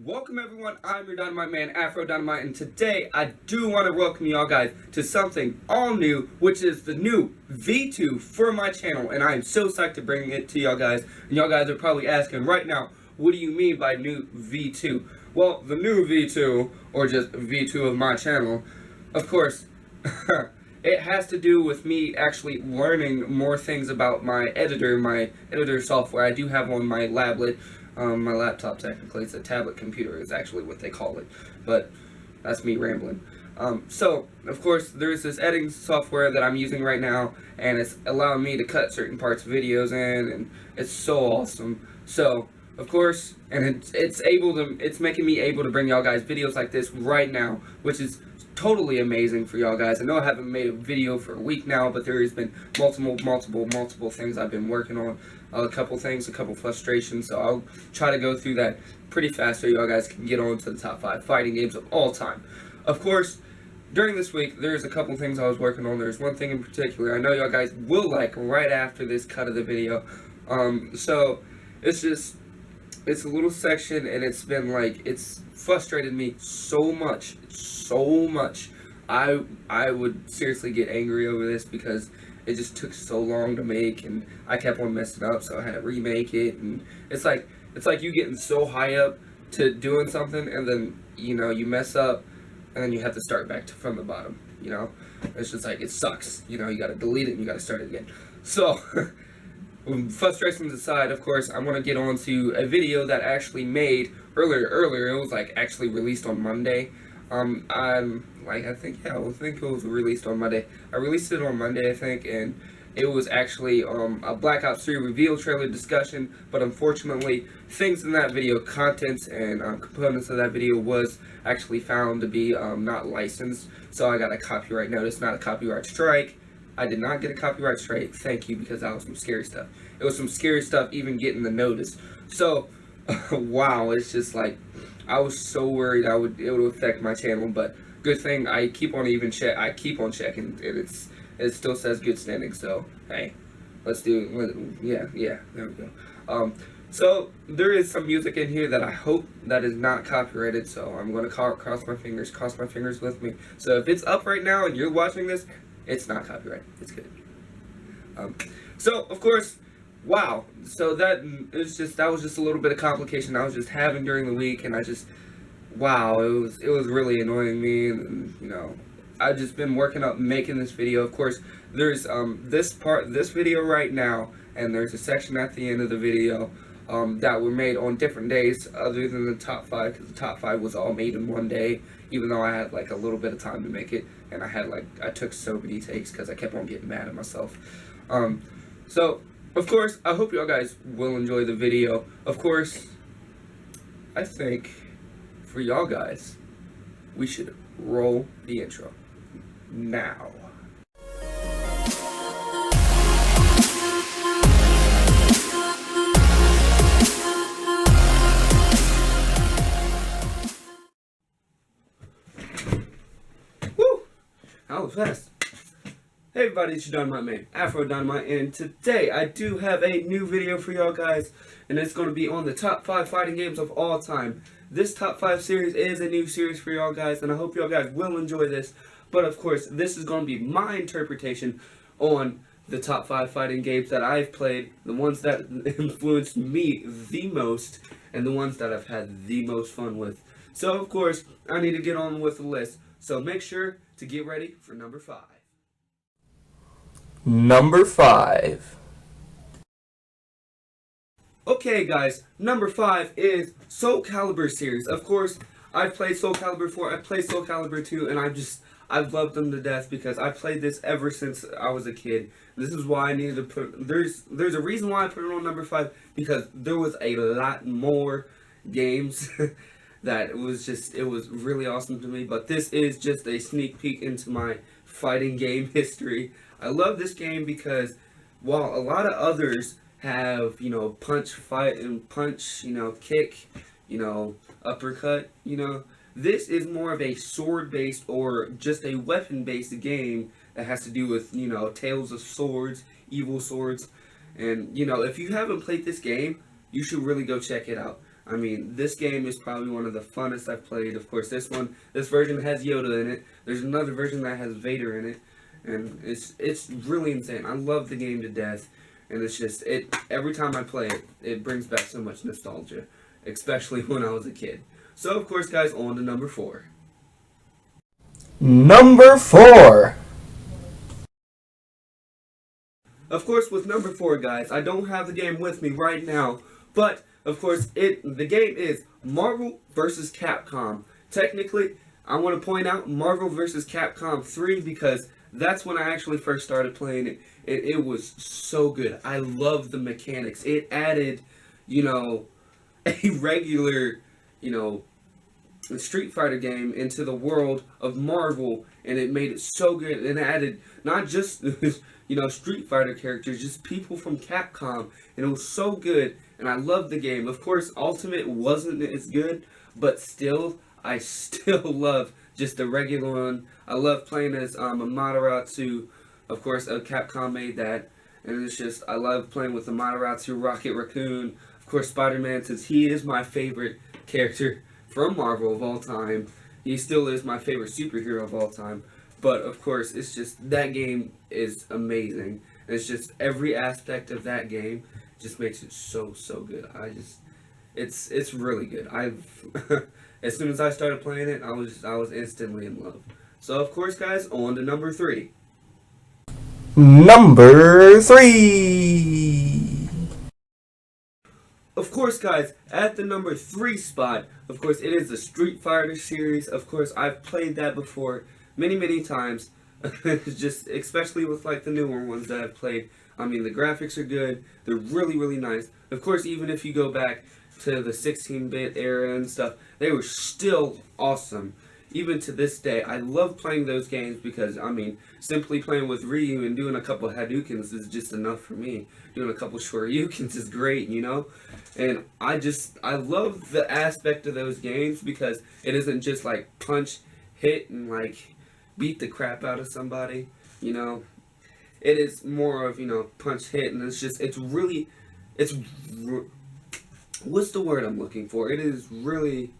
Welcome everyone, I'm your Dynamite man, AfroDynamite, and today I do want to welcome y'all guys to something all new, which is the new V2 for my channel, and I am so psyched to bring it to y'all guys. And y'all guys are probably asking right now, what do you mean by new V2? Well, the new V2, or just V2 of my channel, of course, it has to do with me actually learning more things about my editor software. I do have on my lablet. My laptop, technically, it's a tablet computer is actually what they call it, but that's me rambling. So, of course, there's this editing software that I'm using right now, and it's allowing me to cut certain parts of videos in, and it's so awesome. So, of course, and it's making me able to bring y'all guys videos like this right now, which is totally amazing for y'all guys. I know I haven't made a video for a week now, but there has been multiple things I've been working on. A couple frustrations, so I'll try to go through that pretty fast so y'all guys can get on to the top 5 fighting games of all time. Of course, during this week, there's a couple things I was working on. There's one thing in particular I know y'all guys will like right after this cut of the video. So, it's a little section, and it's frustrated me so much. I would seriously get angry over this because it just took so long to make, and I kept on messing up, so I had to remake it. And it's like you getting so high up to doing something, and then you mess up, and then you have to start back from the bottom. It's just like it sucks. You got to delete it and you got to start it again. So frustrations aside, of course, I want to get on to a video that I actually made earlier. It was actually released on Monday. I think it was released on Monday. I released it on Monday, I think, and it was actually a Black Ops 3 reveal trailer discussion, but unfortunately, things in that video, contents and components of that video was actually found to be not licensed, so I got a copyright notice, not a copyright strike. I did not get a copyright strike, thank you, because that was some scary stuff. It was some scary stuff even getting the notice. So, wow, it's just like, I was so worried it would affect my channel, but good thing I keep on checking, and it still says good standing, so hey, let's do it. Yeah, there we go. So there is some music in here that I hope that is not copyrighted, so I'm going to cross my fingers with me. So if it's up right now and you're watching this, it's not copyrighted, it's good. So of course, wow, so that was just a little bit of complication I was just having during the week, and wow, it was really annoying me, and I've just been working up making this video. Of course, there's this video right now, and there's a section at the end of the video that were made on different days other than the top 5, because the top 5 was all made in one day, even though I had a little bit of time to make it, and I took so many takes because I kept on getting mad at myself. So of course, I hope y'all guys will enjoy the video. Of course, I think for y'all guys, we should roll the intro now. Woo! That was fast. Hey everybody, it's your Dynamite man, AfroDynamite, and today I do have a new video for y'all guys, and it's going to be on the top 5 fighting games of all time. This top 5 series is a new series for y'all guys, and I hope y'all guys will enjoy this. But of course, this is going to be my interpretation on the top 5 fighting games that I've played, the ones that influenced me the most, and the ones that I've had the most fun with. So of course, I need to get on with the list, so make sure to get ready for number 5. Number 5. Okay guys, number 5 is Soul Calibur series. Of course, I've played Soul Calibur 4, I've played Soul Calibur 2, and I've loved them to death because I played this ever since I was a kid. This is why I needed to put, there's a reason why I put it on number 5, because there was a lot more games that it was really awesome to me, but this is just a sneak peek into my fighting game history. I love this game because while a lot of others have, punch, fight, and punch, kick, uppercut, this is more of a sword-based or just a weapon-based game that has to do with, tales of swords, evil swords, and, if you haven't played this game, you should really go check it out. I mean, this game is probably one of the funnest I've played. Of course, this version has Yoda in it. There's another version that has Vader in it, and it's really insane. I love the game to death, and it's just every time I play it, it brings back so much nostalgia, especially when I was a kid. So, of course, guys, on to number 4. Number 4. Of course, with number 4, guys, I don't have the game with me right now, but of course, the game is Marvel vs. Capcom. Technically, I want to point out Marvel vs. Capcom 3 because that's when I actually first started playing it. It was so good. I love the mechanics. It added, a regular, Street Fighter game into the world of Marvel, and it made it so good. And it added not just Street Fighter characters, just people from Capcom, and it was so good. And I loved the game. Of course, Ultimate wasn't as good, but still, I still love just the regular one. I love playing as Amaterasu. Of course, Capcom made that, and it's just I love playing with Amaterasu, Rocket Raccoon. Of course, Spider-Man, since he is my favorite character from Marvel of all time. He still is my favorite superhero of all time. But of course, it's just that game is amazing. And it's just every aspect of that game just makes it so good. It's really good. As soon as I started playing it, I was instantly in love. So of course, guys, on to number 3. Number 3. Of course, guys, at the number 3 spot, of course, it is the Street Fighter series. Of course, I've played that before many times. Just especially with like the newer ones that I've played. I mean, the graphics are good. They're really nice. Of course, even if you go back to the 16-bit era and stuff, they were still awesome. Even to this day, I love playing those games because, I mean, simply playing with Ryu and doing a couple Hadoukens is just enough for me. Doing a couple Shoryukens is great, And I love the aspect of those games because it isn't just like punch, hit, and like beat the crap out of somebody, It is more of, punch, hit, and what's the word I'm looking for? It's really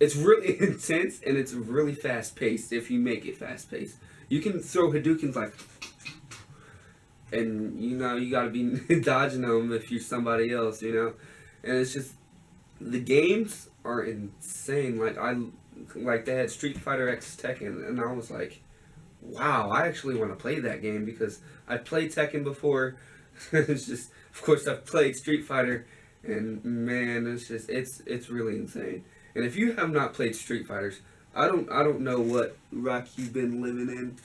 intense, and it's really fast-paced if you make it fast-paced. You can throw Hadoukens like, and you gotta be dodging them if you're somebody else, And it's just, the games are insane. Like they had Street Fighter X Tekken, and I was like, wow, I actually want to play that game because I played Tekken before. It's just, of course, I've played Street Fighter, and man, it's really insane. And if you have not played Street Fighters, I don't know what rock you've been living in,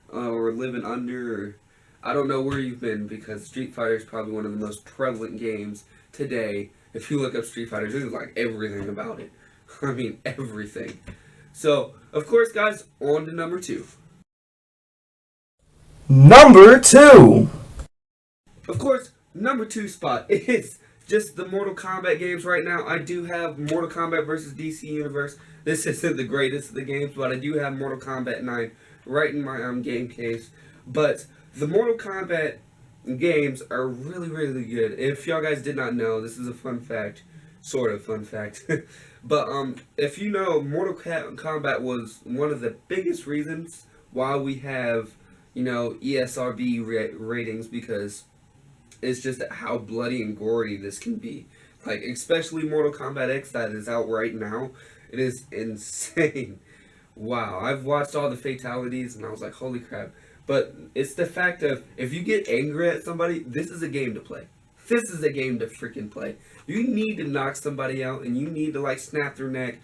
or living under, or I don't know where you've been, because Street Fighter is probably one of the most prevalent games today. If you look up Street Fighter, there's like everything about it. I mean, everything. So, of course, guys, on to number 2. Number 2. Of course, number 2 spot is just the Mortal Kombat games right now. I do have Mortal Kombat vs. DC Universe. This isn't the greatest of the games, but I do have Mortal Kombat 9 right in my game case. But the Mortal Kombat games are really good. If y'all guys did not know, this is a fun fact. Sort of fun fact. But if you know, Mortal Kombat was one of the biggest reasons why we have, ESRB ratings, because it's just how bloody and gory this can be. Like, especially Mortal Kombat X that is out right now. It is insane. Wow, I've watched all the fatalities and I was like, holy crap. But it's the fact of, if you get angry at somebody, this is a game to play. This is a game to freaking play. You need to knock somebody out, and you need to like snap their neck,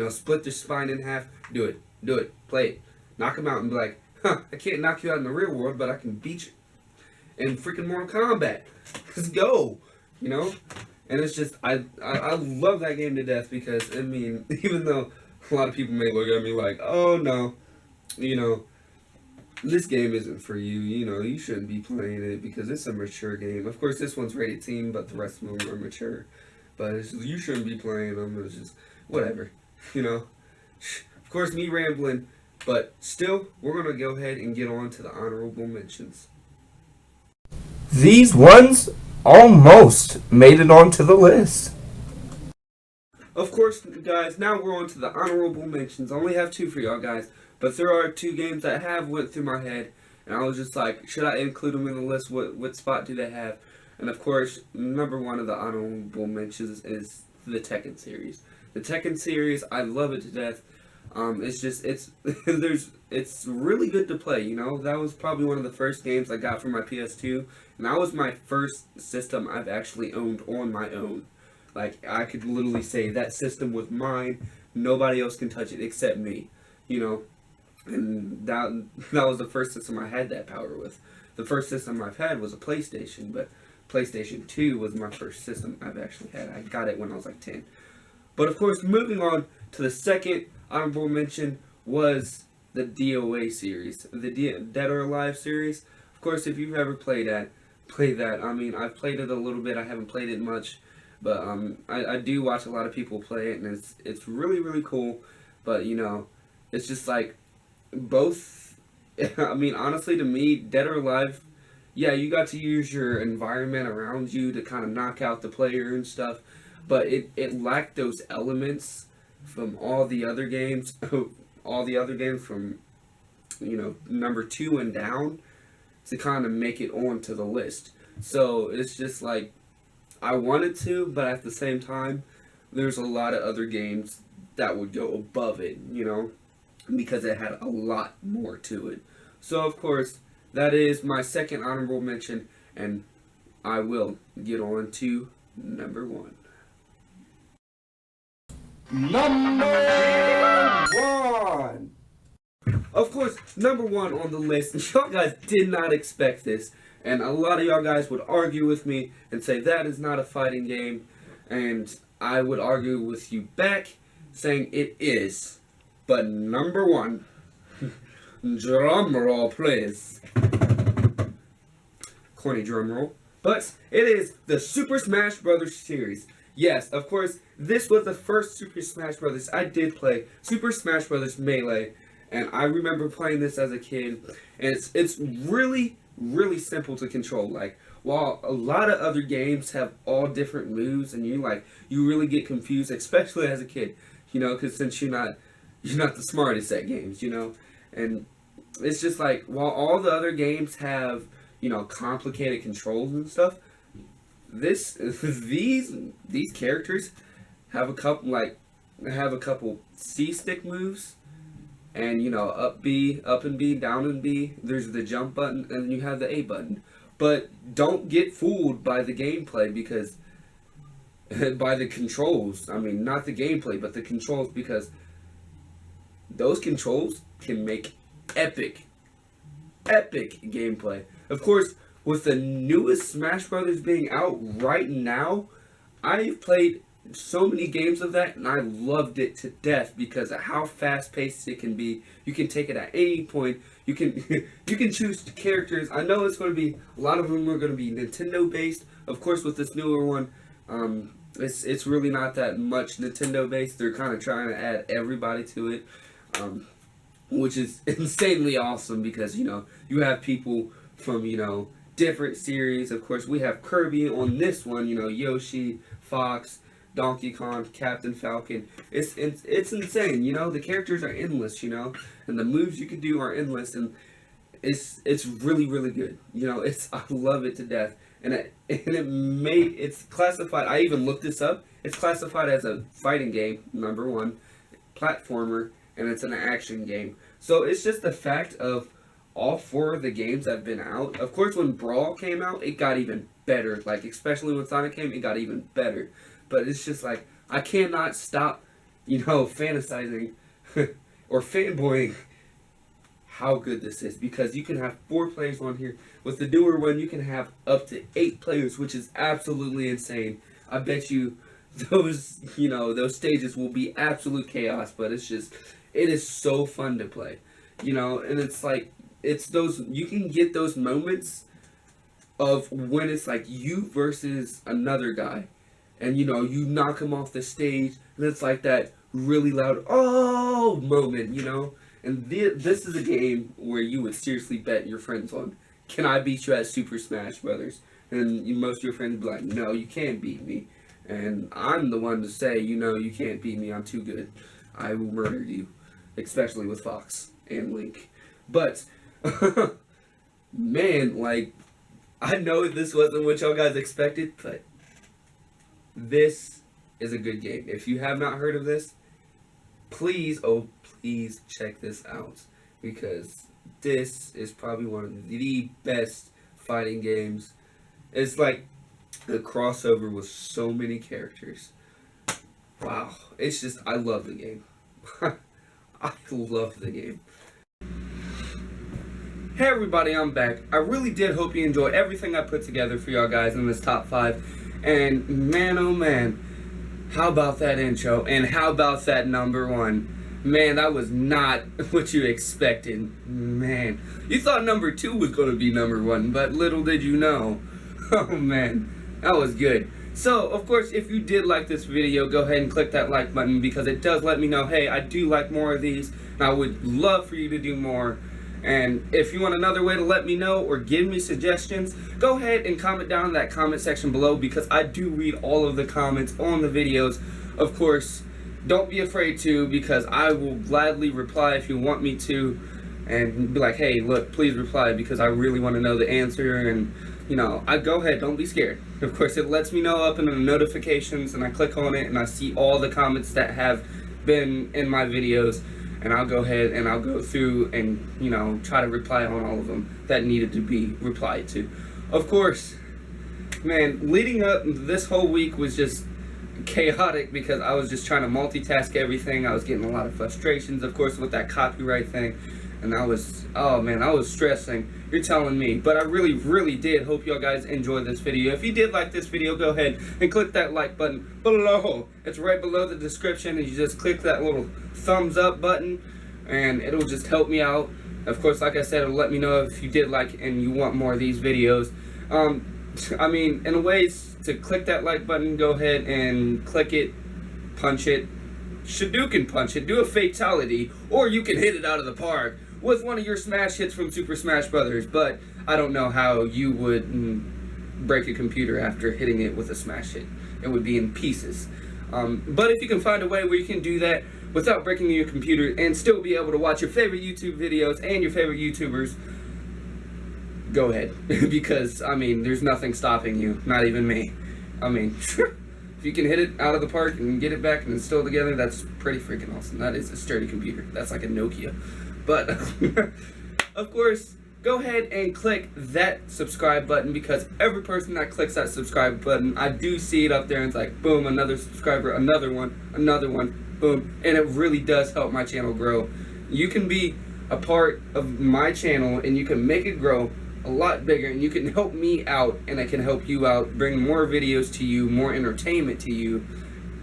split their spine in half. Do it. Play it. Knock them out and be like, I can't knock you out in the real world, but I can beat you in freaking Mortal Kombat. Let's go. And it's just, I love that game to death because, I mean, even though a lot of people may look at me like, oh no, this game isn't for you, you shouldn't be playing it because it's a mature game. Of course, this one's rated teen, but the rest of them are mature. But it's just, you shouldn't be playing them. It's just, whatever, Of course, me rambling, but still, we're going to go ahead and get on to the honorable mentions. These ones almost made it onto the list. of course, guys, now we're on to the honorable mentions. I only have 2 for y'all guys, but there are 2 games that have went through my head, and I was just like, should I include them in the list? What spot do they have? And of course, number 1 of the honorable mentions is the Tekken series. The Tekken series, I love it to death. It's it's really good to play. You know, that was probably one of the first games I got for my PS2, and that was my first system I've actually owned on my own. Like, I could literally say that system was mine. Nobody else can touch it except me. You know, and that was the first system I had that power with. The first system I've had was a PlayStation, but PlayStation 2 was my first system I've actually had. I got it when I was like 10. But of course, moving on to the second honorable mention was the DOA series, the Dead or Alive series. Of course, if you've ever played that. I mean, I've played it a little bit. I haven't played it much, but I do watch a lot of people play it, and it's really, really cool. But you know, it's just like both. I mean, honestly, to me, Dead or Alive, yeah, you got to use your environment around you to kind of knock out the player and stuff, but it lacked those elements from all the other games, from, you know, number 2 and down, to kind of make it onto the list. So it's just like, I wanted to, but at the same time, there's a lot of other games that would go above it, you know, because it had a lot more to it. So of course, that is my second honorable mention, and I will get on to number 1. Number 1. Of course, number 1 on the list, and y'all guys did not expect this, and a lot of y'all guys would argue with me and say that is not a fighting game, and I would argue with you back, saying it is. But number 1, drum roll please. Corny drum roll. But it is the Super Smash Bros. Series. Yes, of course, this was the first Super Smash Bros. I did play, Super Smash Bros. Melee, and I remember playing this as a kid, and it's really, really simple to control. Like, while a lot of other games have all different moves, and you really get confused, especially as a kid, you know, because since you're not the smartest at games, you know, and it's just like, while all the other games have, you know, complicated controls and stuff, these characters have a couple C stick moves, and you know, up and B, down and B. There's the jump button, and you have the A button. But don't get fooled by the gameplay, because by the controls. I mean, not the gameplay, but the controls, because those controls can make epic gameplay. Of course, with the newest Smash Brothers being out right now, I've played so many games of that, and I loved it to death because of how fast paced it can be. You can take it at any point. You can you can choose characters. I know it's going to be, a lot of them are going to be Nintendo based. Of course, with this newer one, it's really not that much Nintendo based. They're kind of trying to add everybody to it, which is insanely awesome, because you know, you have people from, you know, different series. Of course, we have Kirby on this one, you know, Yoshi, Fox, Donkey Kong, Captain Falcon. It's insane, you know. The characters are endless, you know, and the moves you can do are endless, and it's really, really good. You know, I love it to death, and it's classified. I even looked this up. It's classified as a fighting game, number 1, platformer, and it's an action game. So it's just the fact of all 4 of the games that have been out. Of course, when Brawl came out, it got even better. Like, especially when Sonic came, it got even better. But it's just like, I cannot stop, you know, fantasizing or fanboying how good this is. Because you can have 4 players on here. With the newer one, you can have up to 8 players, which is absolutely insane. I bet you those stages will be absolute chaos. But it is so fun to play. You know, and it's like, you can get those moments of when it's like you versus another guy, and you know, you knock him off the stage, and it's like that really loud "oh" moment, you know. And this is a game where you would seriously bet your friends on, can I beat you at Super Smash Brothers? And most of your friends would be like, no, you can't beat me. And I'm the one to say, you can't beat me, I'm too good. I will murder you. Especially with Fox and Link. But, man, like, I know this wasn't what y'all guys expected, but this is a good game. If you have not heard of this, please, oh please check this out. Because this is probably one of the best fighting games. It's like the crossover with so many characters. Wow. It's just, I love the game. I love the game. Hey everybody, I'm back. I really did hope you enjoyed everything I put together for y'all guys in this top 5. And man, oh man, how about that intro? And how about that number 1? Man, that was not what you expected. Man, you thought number 2 was going to be number 1, but little did you know. Oh man, that was good. So, of course, if you did like this video, go ahead and click that like button because it does let me know, hey, I do like more of these, and I would love for you to do more. And if you want another way to let me know or give me suggestions, go ahead and comment down in that comment section below because I do read all of the comments on the videos. Of course, don't be afraid to because I will gladly reply if you want me to and be like, hey, look, please reply because I really want to know the answer. And I go ahead, don't be scared. Of course, it lets me know up in the notifications and I click on it and I see all the comments that have been in my videos. And I'll go ahead and I'll go through and, try to reply on all of them that needed to be replied to. Of course, man, leading up this whole week was just chaotic because I was just trying to multitask everything. I was getting a lot of frustrations, of course, with that copyright thing. And I was, oh man, I was stressing. You're telling me. But I really, really did hope y'all guys enjoyed this video. If you did like this video, go ahead and click that like button below. It's right below the description. And you just click that little thumbs up button. And it'll just help me out. Of course, like I said, it'll let me know if you did like and you want more of these videos. I mean, in a way, to click that like button, go ahead and click it, punch it, Hadouken punch it, do a fatality, or you can hit it out of the park with one of your smash hits from Super Smash Brothers. But I don't know how you would break a computer after hitting it with a smash hit. It would be in pieces. But if you can find a way where you can do that without breaking your computer and still be able to watch your favorite YouTube videos and your favorite YouTubers, go ahead. Because, I mean, there's nothing stopping you. Not even me. I mean, if you can hit it out of the park and get it back and it's still together, that's pretty freaking awesome. That is a sturdy computer. That's like a Nokia. But, of course, go ahead and click that subscribe button because every person that clicks that subscribe button, I do see it up there and it's like, boom, another subscriber, another one, boom. And it really does help my channel grow. You can be a part of my channel and you can make it grow a lot bigger and you can help me out and I can help you out, bring more videos to you, more entertainment to you.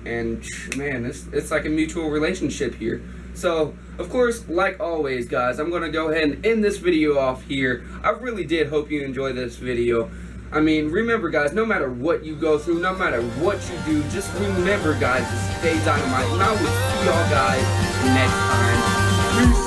And man, it's like a mutual relationship here. So, of course, like always, guys, I'm going to go ahead and end this video off here. I really did hope you enjoyed this video. I mean, remember, guys, no matter what you go through, no matter what you do, just remember, guys, to stay dynamite. And I will see y'all guys next time. Peace.